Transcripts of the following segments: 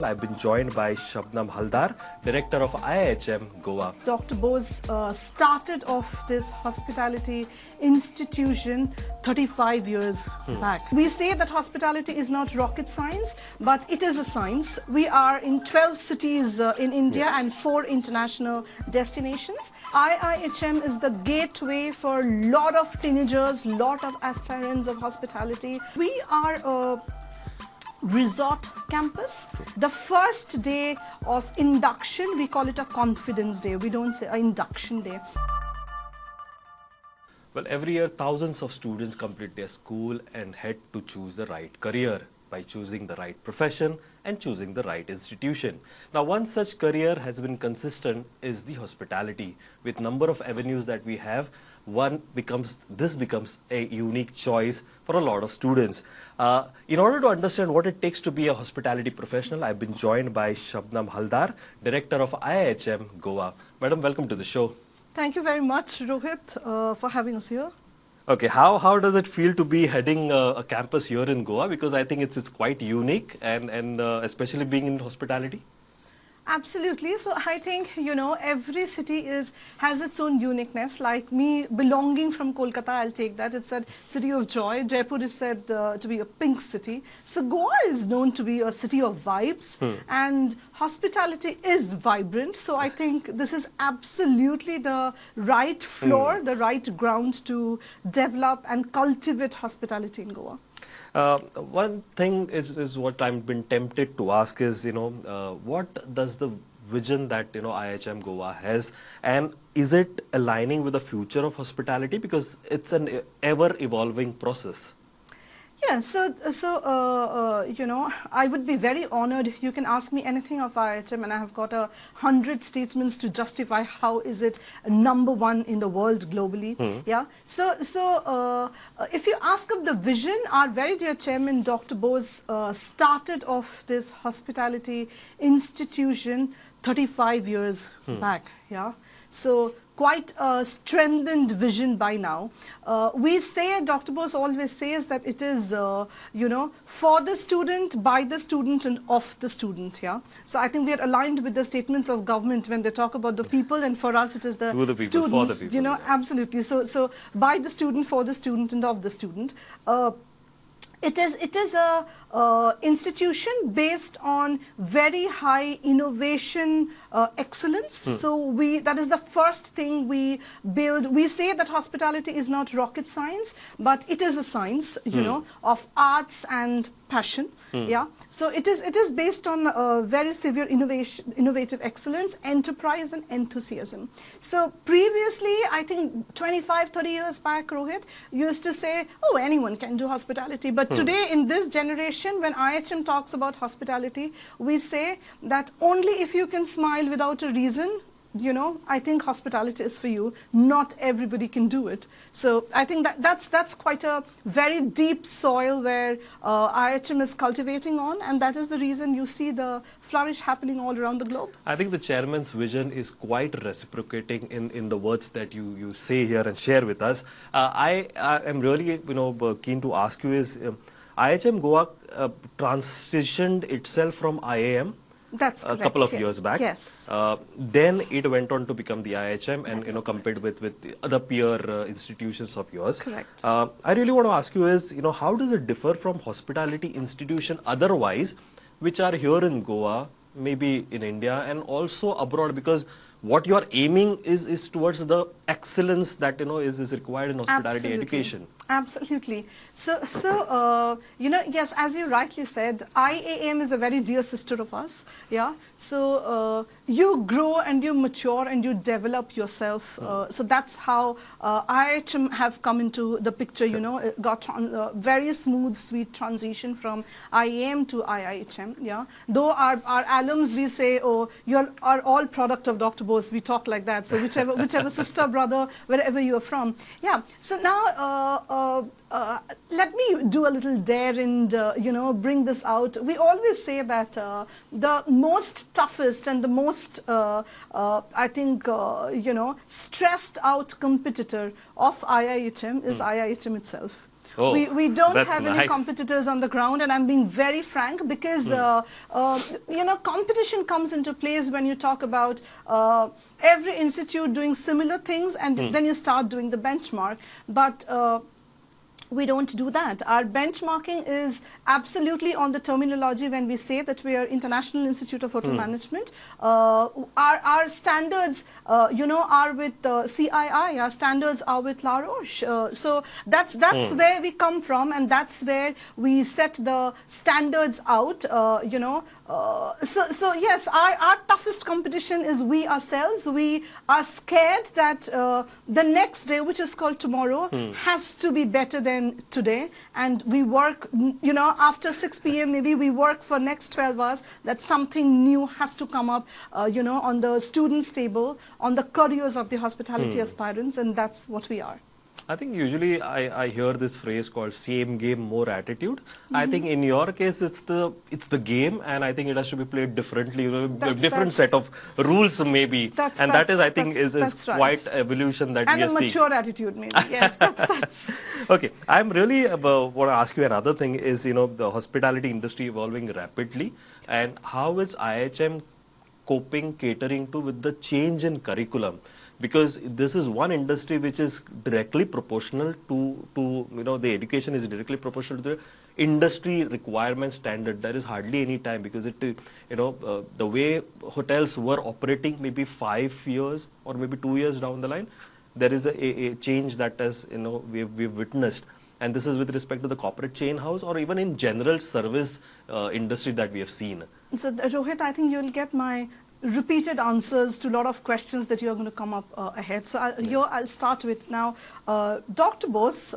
I've been joined by Shabnam Haldar, Director of IIHM Goa. Dr. Bose started off this hospitality institution 35 years back. We say that hospitality is not rocket science, but it is a science. We are in 12 cities in India and 4 international destinations. IIHM is the gateway for a lot of teenagers, lot of aspirants of hospitality. We are a resort campus. The first day of induction, we call it a confidence day. We don't say an induction day. Well, every year thousands of students complete their school and head to choose the right career by choosing the right profession and choosing the right institution. Now, one such career has been consistent is the hospitality. With number of avenues that we have, this becomes a unique choice for a lot of students. In order to understand what it takes to be a hospitality professional, I've been joined by Shabnam Haldar, Director of IIHM Goa. Madam, welcome to the show. Thank you very much, Rohit, for having us here. Okay, how does it feel to be heading a campus here in Goa? Because I think it's quite unique and especially being in hospitality. Absolutely. So I think, every city has its own uniqueness. Like me belonging from Kolkata, I'll take that. It's a city of joy. Jaipur is said to be a pink city. So Goa is known to be a city of vibes and hospitality is vibrant. So I think this is absolutely the right floor, the right ground to develop and cultivate hospitality in Goa. One thing is what I've been tempted to ask is, what does the vision that, IIHM Goa has, and is it aligning with the future of hospitality? Because it's an ever-evolving process. Yeah, I would be very honored. You can ask me anything of IIHM and I have got 100 statements to justify how is it #1 in the world globally. Yeah. So if you ask of the vision, our very dear chairman, Dr. Bose, started off this hospitality institution 35 years back. Yeah. So quite a strengthened vision by now. We say, Dr. Bose always says that it is, for the student, by the student and of the student, yeah. So I think we are aligned with the statements of government when they talk about the people, and for us it is the people, students, for the people, absolutely. So by the student, for the student and of the student. It is a institution based on very high innovation excellence. So that is the first thing we build. We say that hospitality is not rocket science, but it is a science, of arts and passion. Yeah. So it is based on very severe innovative excellence, enterprise and enthusiasm. So previously, I think 25, 30 years back, Rohit, used to say, oh, anyone can do hospitality. But today, in this generation, when IIHM talks about hospitality, we say that only if you can smile without a reason, I think hospitality is for you. Not everybody can do it. So I think that's quite a very deep soil where IIHM is cultivating on, and that is the reason you see the flourish happening all around the globe. I think the chairman's vision is quite reciprocating in the words that you say here and share with us. I am really keen to ask you is IIHM Goa transitioned itself from IIM. That's correct. A couple of years back. Yes. Then it went on to become the IIHM and compared with the other peer institutions of yours. Correct. I really want to ask you is, how does it differ from hospitality institution otherwise, which are here in Goa, maybe in India and also abroad, because what you are aiming is towards the excellence that is required in hospitality education. Absolutely. So yes, as you rightly said, IIM is a very dear sister of us. Yeah. So you grow and you mature and you develop yourself. So that's how IIHM have come into the picture. Got a very smooth, sweet transition from IIM to IIHM. Yeah. Though our alums, we say, oh, you are all product of Dr. Bose. We talk like that. So whichever sister, brother, wherever you are from. Yeah. So now let me do a little dare and bring this out. We always say that the most toughest and the most I think stressed out competitor of IIHM is IIHM itself. Oh, we don't that's have any nice. competitors on the ground, and I'm being very frank because you know, competition comes into place when you talk about every institute doing similar things, and then you start doing the benchmark. But we don't do that. Our benchmarking is absolutely on the terminology when we say that we are International Institute of Hotel Management. Our standards, you know, are with CII. Our standards are with La Roche. So that's where we come from, and that's where we set the standards out. You know. So yes, our toughest competition is we ourselves. We are scared that the next day, which is called tomorrow, has to be better than today, and we work, you know, after 6 p.m. maybe we work for next 12 hours, that something new has to come up, you know, on the students' table, on the careers of the hospitality aspirants, and that's what we are. I think usually I hear this phrase called same game, more attitude. I think in your case it's the game, and I think it has to be played differently, you know, different set of rules maybe. And that is, I think, is right. quite evolution that And we are a seeing. mature attitude maybe. Yes, that's. Okay, I'm really want to ask you another thing is, you know, the hospitality industry evolving rapidly, and how is IIHM coping, catering to with the change in curriculum? Because this is one industry which is directly proportional to you know, the education is directly proportional to the industry requirement standard. There is hardly any time, because it, you know, the way hotels were operating maybe 5 years or maybe 2 years down the line, there is a change that has, you know, we've witnessed. And this is with respect to the corporate chain house or even in general service industry that we have seen. So Rohit, I think you'll get my repeated answers to a lot of questions that you're going to come up ahead. So I'll start with now. Dr. Bose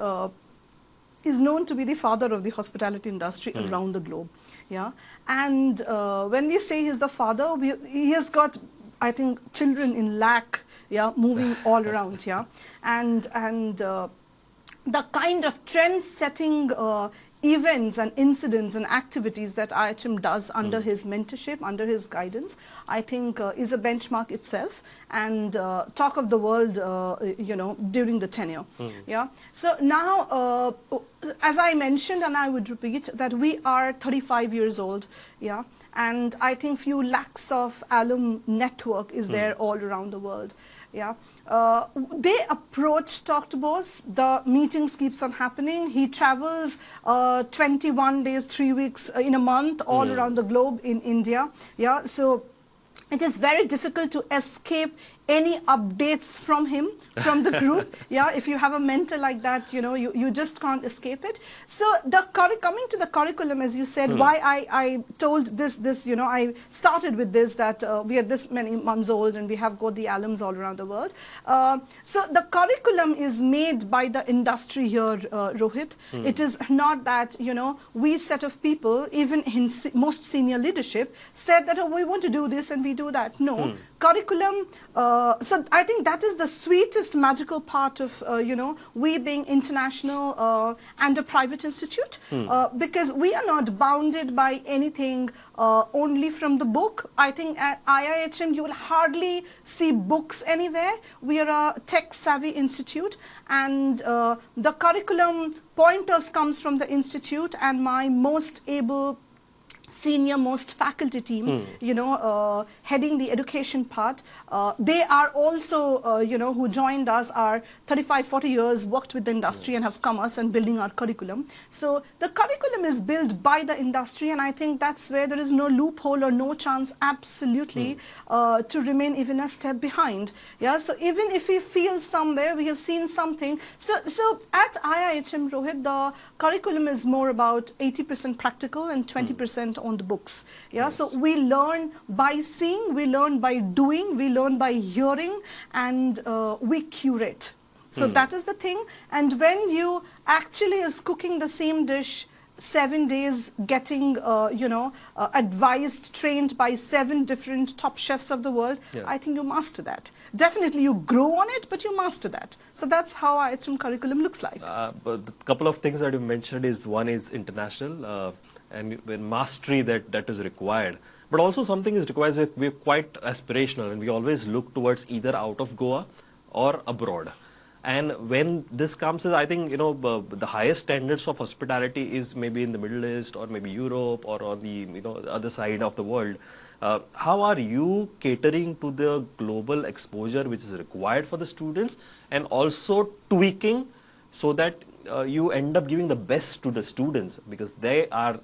is known to be the father of the hospitality industry around the globe. Yeah, and when we say he's the father, he has got, I think, children in lakh. Yeah, moving all around. Yeah, and the kind of trend-setting events and incidents and activities that IIHM does under his mentorship, under his guidance, I think is a benchmark itself, and talk of the world, you know, during the tenure. Yeah. So now, as I mentioned, and I would repeat, that we are 35 years old. Yeah. And I think few lakhs of alum network is there all around the world. Yeah. They approach Dr. Bose. The meetings keeps on happening. He travels 21 days, 3 weeks in a month all around the globe in India. Yeah, so it is very difficult to escape any updates from him, from the group. Yeah, if you have a mentor like that, you know, you just can't escape it. So coming to the curriculum, as you said, why I told this, you know, I started with this, that we are this many months old and we have got the alums all around the world. So the curriculum is made by the industry here, Rohit. It is not that, you know, we set of people, even in most senior leadership, said that, oh, we want to do this and we do that. No, curriculum. So I think that is the sweetest magical part of, you know, we being international and a private institute, because we are not bounded by anything only from the book. I think at IIHM you will hardly see books anywhere. We are a tech-savvy institute, and the curriculum pointers comes from the institute, and my most able senior most faculty team, you know, heading the education part. They are also, you know, who joined us, are 35, 40 years, worked with the industry and have come us and building our curriculum. So the curriculum is built by the industry, and I think that's where there is no loophole or no chance absolutely to remain even a step behind. Yeah, so even if we feel somewhere, we have seen something. So at IIHM, Rohit, the curriculum is more about 80% practical and 20% on the books. Yeah, yes. So we learn by seeing, we learn by doing, we learn by hearing, and we curate. So that is the thing. And when you actually is cooking the same dish 7 days, getting you know, advised, trained by 7 different top chefs of the world, I think you master that. Definitely you grow on it, but you master that. So that's how IIHM curriculum looks like. But a couple of things that you mentioned is, one is international, and when mastery that is required. But also something is required, we're quite aspirational, and we always look towards either out of Goa or abroad. And when this comes, I think, the highest standards of hospitality is maybe in the Middle East or maybe Europe or on the, the other side of the world. How are you catering to the global exposure which is required for the students, and also tweaking so that you end up giving the best to the students, because they are,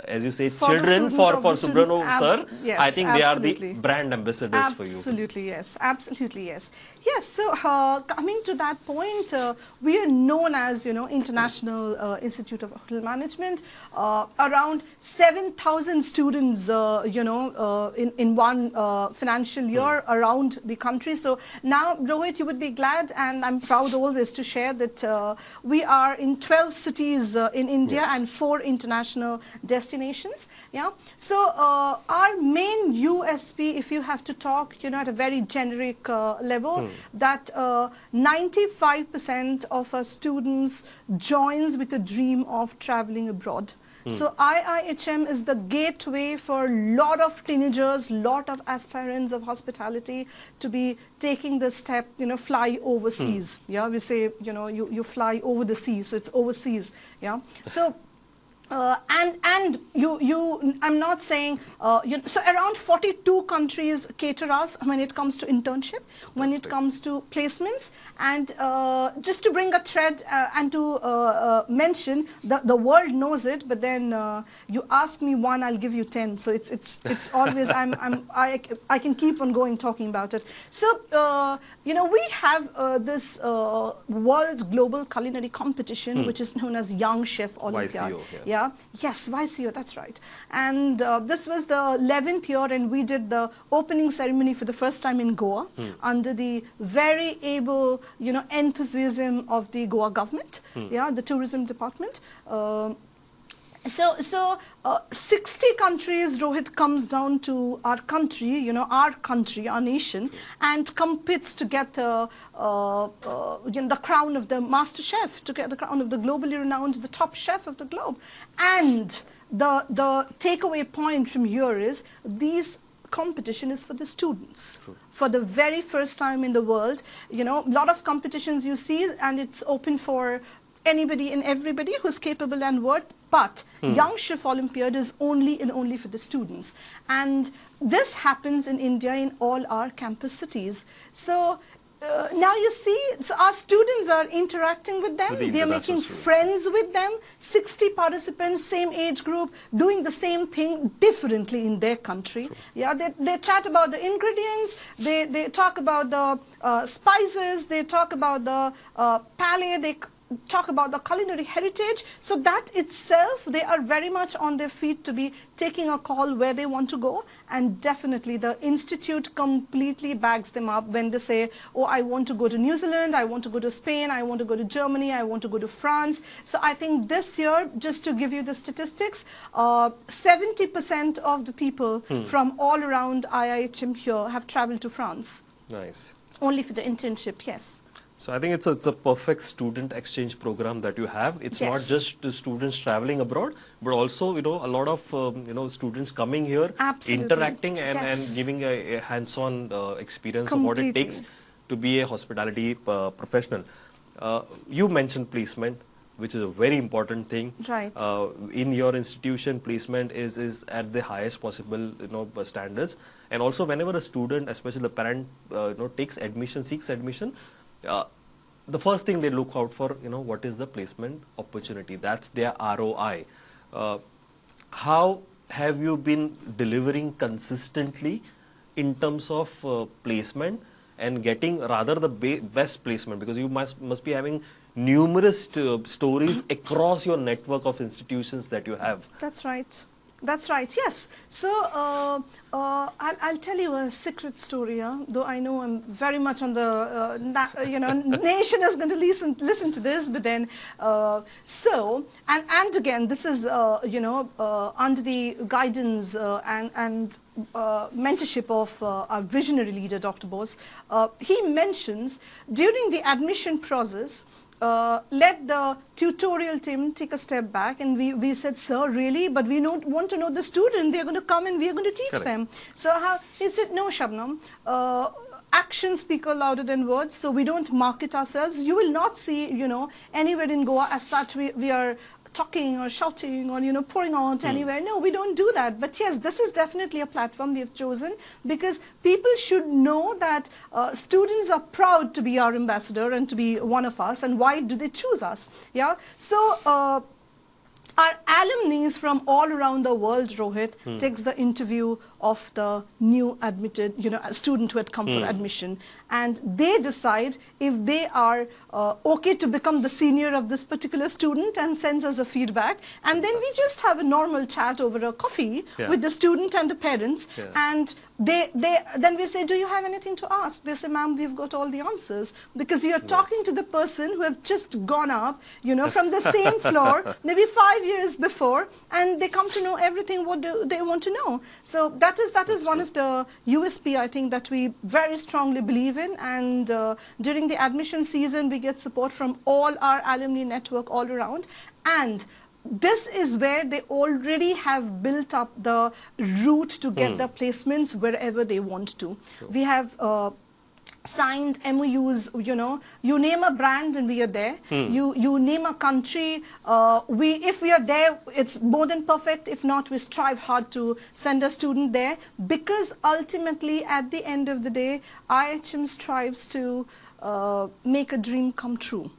as you say, For children for student, Subhrano sir. yes, I think they are the absolutely. brand ambassadors for you. Absolutely, yes. Absolutely, yes. Yes, so coming to that point, we are known as, International Institute of Hotel Management. Around 7,000 students, in one financial year around the country. So now, Rohit, you would be glad, and I'm proud always to share that we are in 12 cities in India, Yes. and 4 international destinations. Yeah. So our main USP, if you have to talk, at a very generic level, that 95% of our students joins with a dream of traveling abroad. So IIHM is the gateway for a lot of teenagers, lot of aspirants of hospitality to be taking the step, fly overseas. Yeah, we say, you fly over the sea, so it's overseas. Yeah. So and I'm not saying, so around 42 countries cater us when it comes to internship, when it comes to placements. And just to bring a thread and to mention, the world knows it, but then you ask me one, I'll give you 10. So it's always, I can keep on going talking about it. So, we have this World Global Culinary Competition, which is known as Young Chef Olympiad. YCO, Yeah. Yes, YCO, that's right. And this was the 11th year, and we did the opening ceremony for the first time in Goa under the very able, enthusiasm of the Goa government, yeah, the tourism department. So 60 countries, Rohit, comes down to our country, our nation, and competes to get the crown of the master chef, to get the crown of the globally renowned, the top chef of the globe. And the takeaway point from here is these competition is for the students. True. For the very first time in the world, a lot of competitions you see, and it's open for anybody and everybody who's capable and worth, but Young Chef Olympiad is only and only for the students. And this happens in India in all our campus cities. So now you see, so our students are interacting with them, With the they're making international students. friends with them, 60 participants, same age group, doing the same thing differently in their country. True. Yeah, they chat about the ingredients, they talk about the spices, they talk about the palate, they talk about the culinary heritage. So that itself, they are very much on their feet to be taking a call where they want to go. And definitely the institute completely backs them up when they say, oh, I want to go to New Zealand, I want to go to Spain, I want to go to Germany, I want to go to France. So I think this year, just to give you the statistics, 70% of the people from all around IIHM here have traveled to France. Nice. Only for the internship, yes. So I think it's a perfect student exchange program that you have. It's not Yes. just the students traveling abroad, but also, a lot of, students coming here, Absolutely. interacting and Yes. giving a hands-on experience of what it Completely. takes to be a hospitality professional. You mentioned placement, which is a very important thing. Right. In your institution, placement is at the highest possible, standards. And also, whenever a student, especially the parent, seeks admission, the first thing they look out for, what is the placement opportunity? That's their ROI. How have you been delivering consistently in terms of placement and getting rather the best placement? Because you must be having numerous stories across your network of institutions that you have. That's right. That's right, yes. So I'll tell you a secret story, though I know I'm very much on the, nation is going to listen to this, but then, and again, this is, under the guidance and mentorship of our visionary leader, Dr. Bose. He mentions during the admission process, let the tutorial team take a step back, and we said, sir, really? But we want to know the student. They're going to come and we're going to teach Correct. them. So he said, no, Shabnam, actions speak louder than words, so we don't market ourselves. You will not see, anywhere in Goa as such we are talking or shouting or pouring out anywhere. No, we don't do that. But yes, this is definitely a platform we have chosen because people should know that students are proud to be our ambassador and to be one of us. And why do they choose us? Yeah. So our alumni from all around the world, Rohit, takes the interview of the new admitted, student who had come for admission, and they decide if they are okay to become the senior of this particular student and sends us a feedback. And then we just have a normal chat over a coffee with the student and the parents. And then we say, do you have anything to ask? They say, ma'am, we've got all the answers, because you're talking to the person who have just gone up, from the same floor, maybe 5 years before, and they come to know everything what they want to know. So that is one of the USP, I think, that we very strongly believe in. And during the admission season, we get support from all our alumni network all around. And this is where they already have built up the route to get the placements wherever they want to. Sure. We have signed MOUs, you name a brand and we are there. You name a country, if we are there, it's more than perfect. If not, we strive hard to send a student there, because ultimately at the end of the day, IIHM strives to make a dream come true.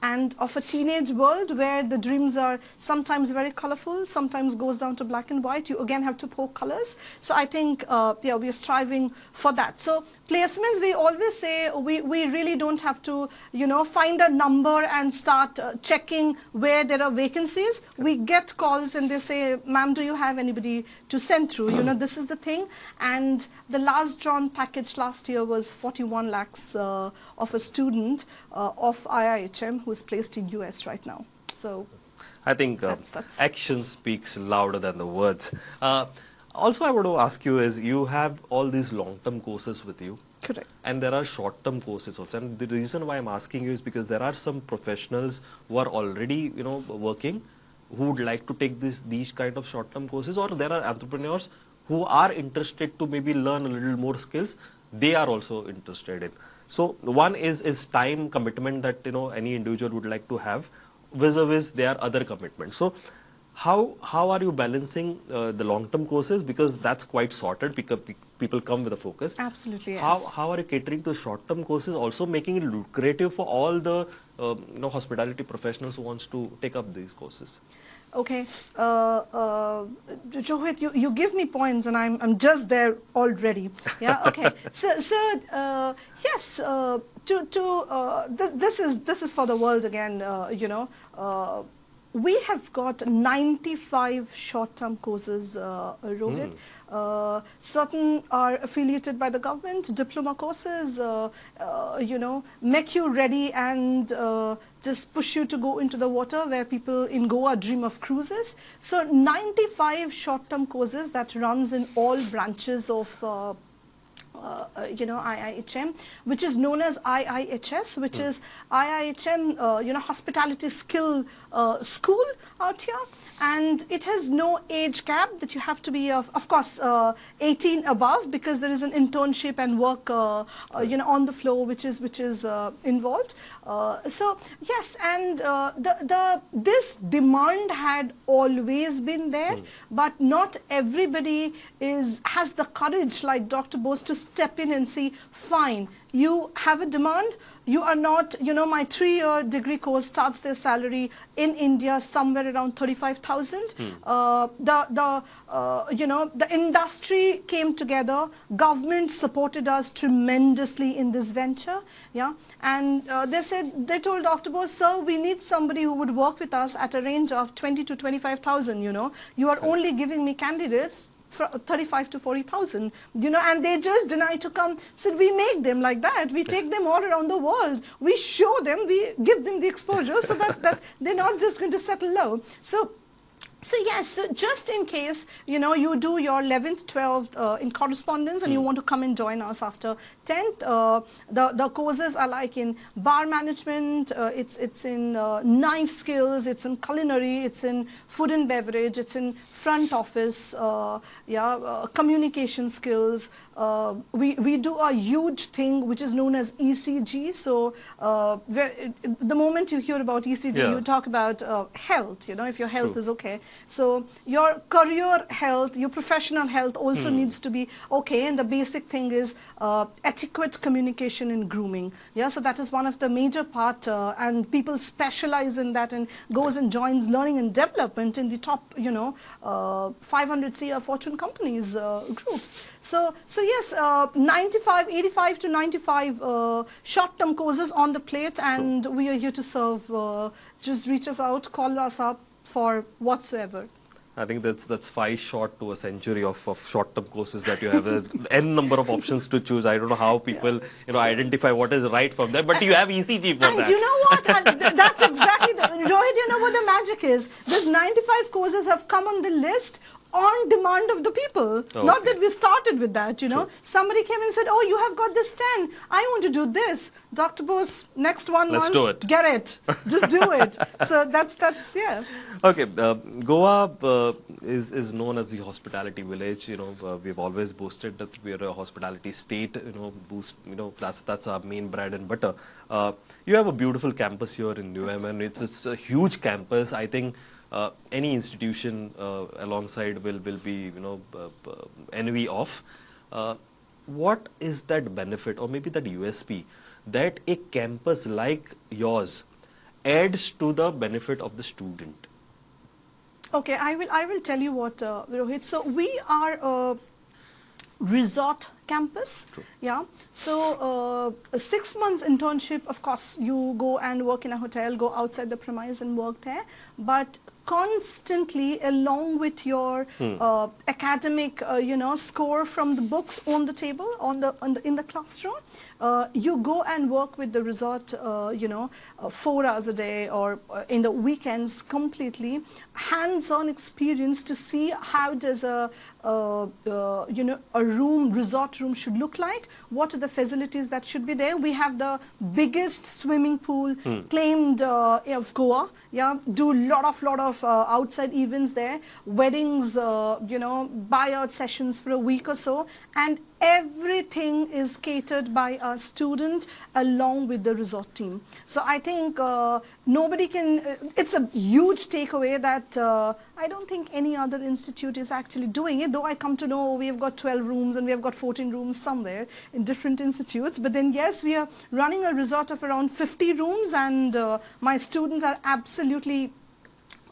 And of a teenage world where the dreams are sometimes very colorful, sometimes goes down to black and white, you again have to pour colors. So I think, we are striving for that. So placements, we always say we really don't have to, find a number and start checking where there are vacancies. We get calls and they say, ma'am, do you have anybody to send through? This is the thing. And the last drawn package last year was 41 lakhs of a student of IIHM who is placed in US right now. So I think that's action speaks louder than the words. Also, I want to ask you is, you have all these long-term courses with you. Correct. And there are short-term courses also. And the reason why I'm asking you is because there are some professionals who are already, working, who would like to take these kind of short-term courses, or there are entrepreneurs who are interested to maybe learn a little more skills. They are also interested in. So one is time commitment that any individual would like to have, vis-a-vis their other commitments. So how are you balancing the long-term courses, because that's quite sorted because people come with a focus. Absolutely, yes. How are you catering to short-term courses, also making it lucrative for all the hospitality professionals who wants to take up these courses? Okay, Rohit, you give me points and I'm just there already. Yeah. Okay. So yes. This is for the world again. We have got 95 short-term courses, Rohit. Certain are affiliated by the government, diploma courses, make you ready and just push you to go into the water, where people in Goa dream of cruises. So 95 short-term courses that runs in all branches of IIHM, which is known as IIHS, which is IIHM, hospitality skill school out here. And it has no age cap that you have to be, of course, 18 above, because there is an internship and work, on the floor, which is involved. So yes, and this demand had always been there, but not everybody has the courage, like Dr. Bose, to step in and say, fine, you have a demand. You are not, my 3-year degree course starts their salary in India somewhere around 35,000. The industry came together, government supported us tremendously in this venture. Yeah. And they told Dr. Bose, sir, we need somebody who would work with us at a range of 20 to 25,000, You are only giving me candidates for 35 to 40,000, and they just deny to come. So we make them like that. We take them all around the world. We show them, we give them the exposure. So that's they're not just going to settle low. So yes, so just in case, you do your 11th, 12th in correspondence and you want to come and join us after 10th, the courses are like in bar management, it's in knife skills, it's in culinary, it's in food and beverage, it's in front office, communication skills. We do a huge thing which is known as ECG. So the moment you hear about ECG, you talk about health, if your health is okay. So your career health, your professional health also needs to be okay. And the basic thing is adequate communication and grooming. Yeah, so that is one of the major part, and people specialize in that and goes and joins learning and development in the top, 500 CR Fortune companies groups. So yes, 85 to 95 short-term courses on the plate, and we are here to serve. Just reach us out, call us up for whatsoever. I think that's 5 short to a century of short-term courses that you have n number of options to choose. I don't know how people identify what is right from there, but you have ECG for and that. You know what? That's exactly Rohit, you know what the magic is? These 95 courses have come on the list on demand of the people. Not that we started with that, Somebody came and said, oh, you have got this 10. I want to do this. Dr. Bose, next one. Let's do it. Get it. Just do it. So that's yeah. Okay, Goa is known as the hospitality village. We've always boasted that we are a hospitality state. That's our main bread and butter. You have a beautiful campus here in UM, and it's a huge campus. I think any institution alongside will be envy of. What is that benefit, or maybe that USP, that a campus like yours adds to the benefit of the student? Okay, I will tell you what, Rohit. So we are a resort campus. True. Yeah. So a 6 months internship, of course, you go and work in a hotel, go outside the premise and work there. But constantly, along with your academic, score from the books on the table, in the classroom, you go and work with the resort, 4 hours a day or in the weekends, completely hands-on experience to see how does a resort room should look like. What are the facilities that should be there? We have the biggest swimming pool claimed of Goa. Yeah, do lot of outside events there, weddings, buyout sessions for a week or so, and everything is catered by a student along with the resort team. So I think nobody can, it's a huge takeaway that I don't think any other institute is actually doing it, though I come to know we have got 12 rooms and we have got 14 rooms somewhere in different institutes. But then yes, we are running a resort of around 50 rooms, and my students are absolutely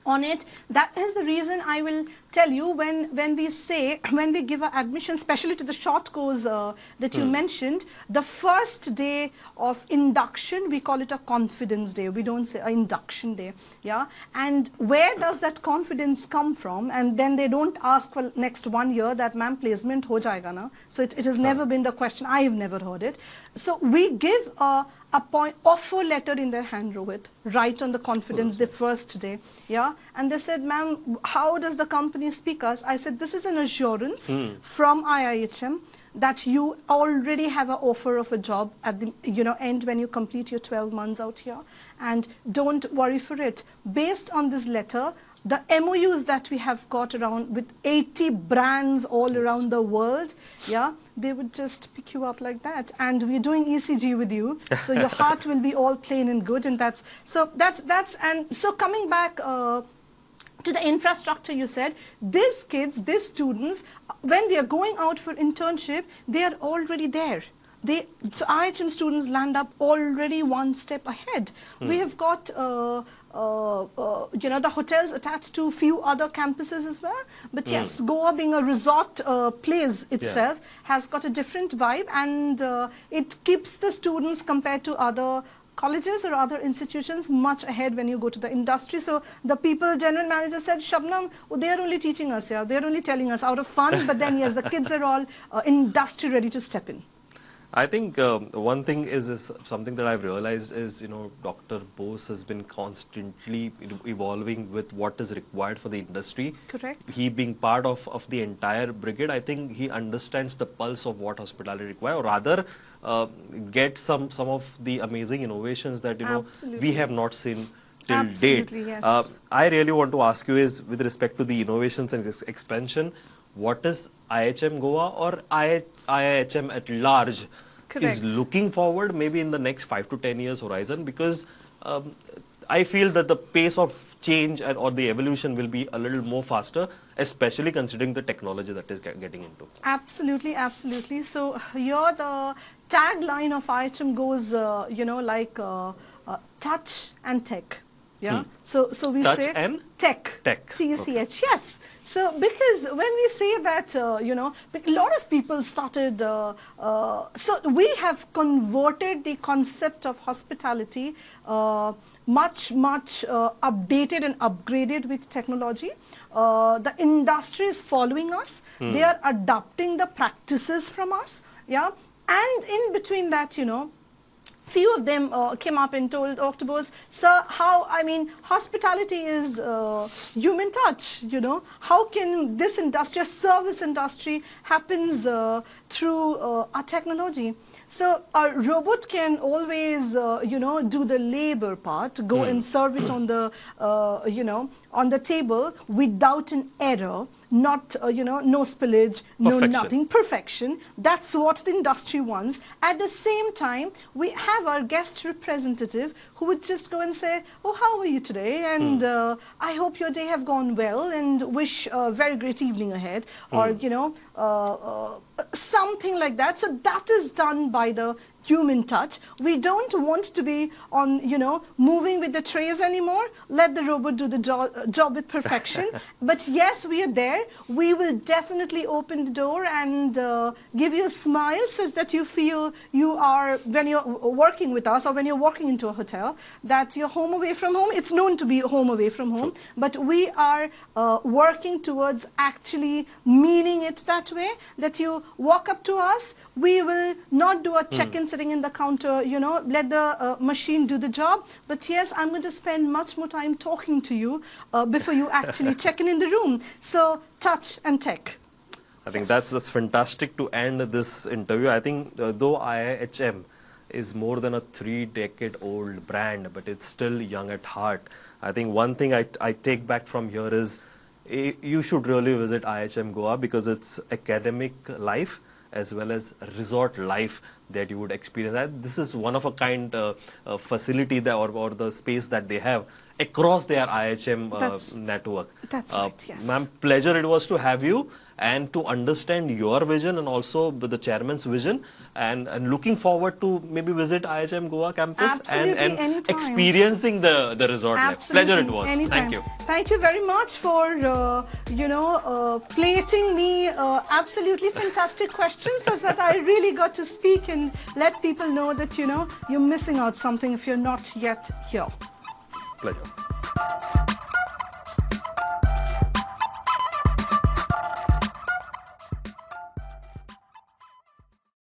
on it. That is the reason I will tell you, when we give an admission, especially to the short course that you mentioned, the first day of induction, we call it a confidence day. We don't say induction day. Yeah. And where does that confidence come from? And then they don't ask for next 1 year that ma'am placement ho jayega na. So it has never been the question. I have never heard it. So we give a offer letter in their hand, Rohit, right on the confidence the first day. Yeah. And they said, ma'am, how does the company speak us? I said, this is an assurance from IIHM that you already have an offer of a job at the end when you complete your 12 months out here, and don't worry for it. Based on this letter, the MOUs that we have got around with 80 brands all around the world, yeah, they would just pick you up like that. And we're doing ECG with you, so your heart will be all plain and good. And that's and so coming back to the infrastructure, you said, these kids, these students, when they are going out for internship, they are already there. So IIHM students land up already one step ahead. We have got the hotels attached to few other campuses as well. But yes, Goa being a resort place itself has got a different vibe, and it keeps the students compared to other colleges or other institutions much ahead when you go to the industry. So the general manager said, Shabnam, they are only teaching us, yeah, they're only telling us out of fun, but then yes, the kids are all industry ready to step in. I think one thing is something that I've realized is, Dr. Bose has been constantly evolving with what is required for the industry. Correct. He being part of the entire brigade, I think he understands the pulse of what hospitality requires, or rather get some of the amazing innovations that, we have not seen till Absolutely, date. yes. I really want to ask you is, with respect to the innovations and expansion, what is IIHM Goa or IIHM at large is Correct. looking forward maybe in the next 5 to 10 years horizon? Because I feel that the pace of change and or the evolution will be a little more faster, especially considering the technology that is getting into. Absolutely, absolutely. So here the tagline of IIHM goes, touch and tech. Yeah. So we Touch say and tech. tech. TECH. Yes. So because when we say that, a lot of people started. So we have converted the concept of hospitality much updated and upgraded with technology. The industry is following us. They are adopting the practices from us. Yeah. And in between that, few of them came up and told Octopus, sir, hospitality is human touch, how can this industry, service industry, happens through our technology? So a robot can always, do the labor part, go and serve it on the, on the table without an error, not, no spillage, no Perfection. nothing, perfection. That's what the industry wants. At the same time, we have our guest representative who would just go and say, oh, how are you today? And I hope your day have gone well and wish a very great evening ahead. Or, something like that. So that is done by the human touch. We don't want to be on, moving with the trays anymore. Let the robot do the job with perfection. But yes, we are there. We will definitely open the door and give you a smile such that you feel you are, when you're working with us or when you're walking into a hotel, that you're home away from home. It's known to be home away from home. True. But we are working towards actually meaning it that way, that you walk up to us, we will not do a check-in sitting in the counter, let the machine do the job. But yes, I'm going to spend much more time talking to you before you actually check in the room. So touch and tech. I think that's fantastic to end this interview. I think though IIHM is more than a 3-decade-old brand, but it's still young at heart. I think one thing I take back from here is you should really visit IIHM Goa, because it's academic life as well as resort life that you would experience. This is one of a kind facility that, or the space that they have across their IIHM network. That's right, yes. Ma'am, pleasure it was to have you and to understand your vision and also the chairman's vision, and looking forward to maybe visit IIHM Goa campus and anytime. experiencing the resort life. Pleasure it was. Anytime. Thank you. Thank you very much for plating me absolutely fantastic questions, so that I really got to speak and let people know that you're missing out something if you're not yet here. Pleasure.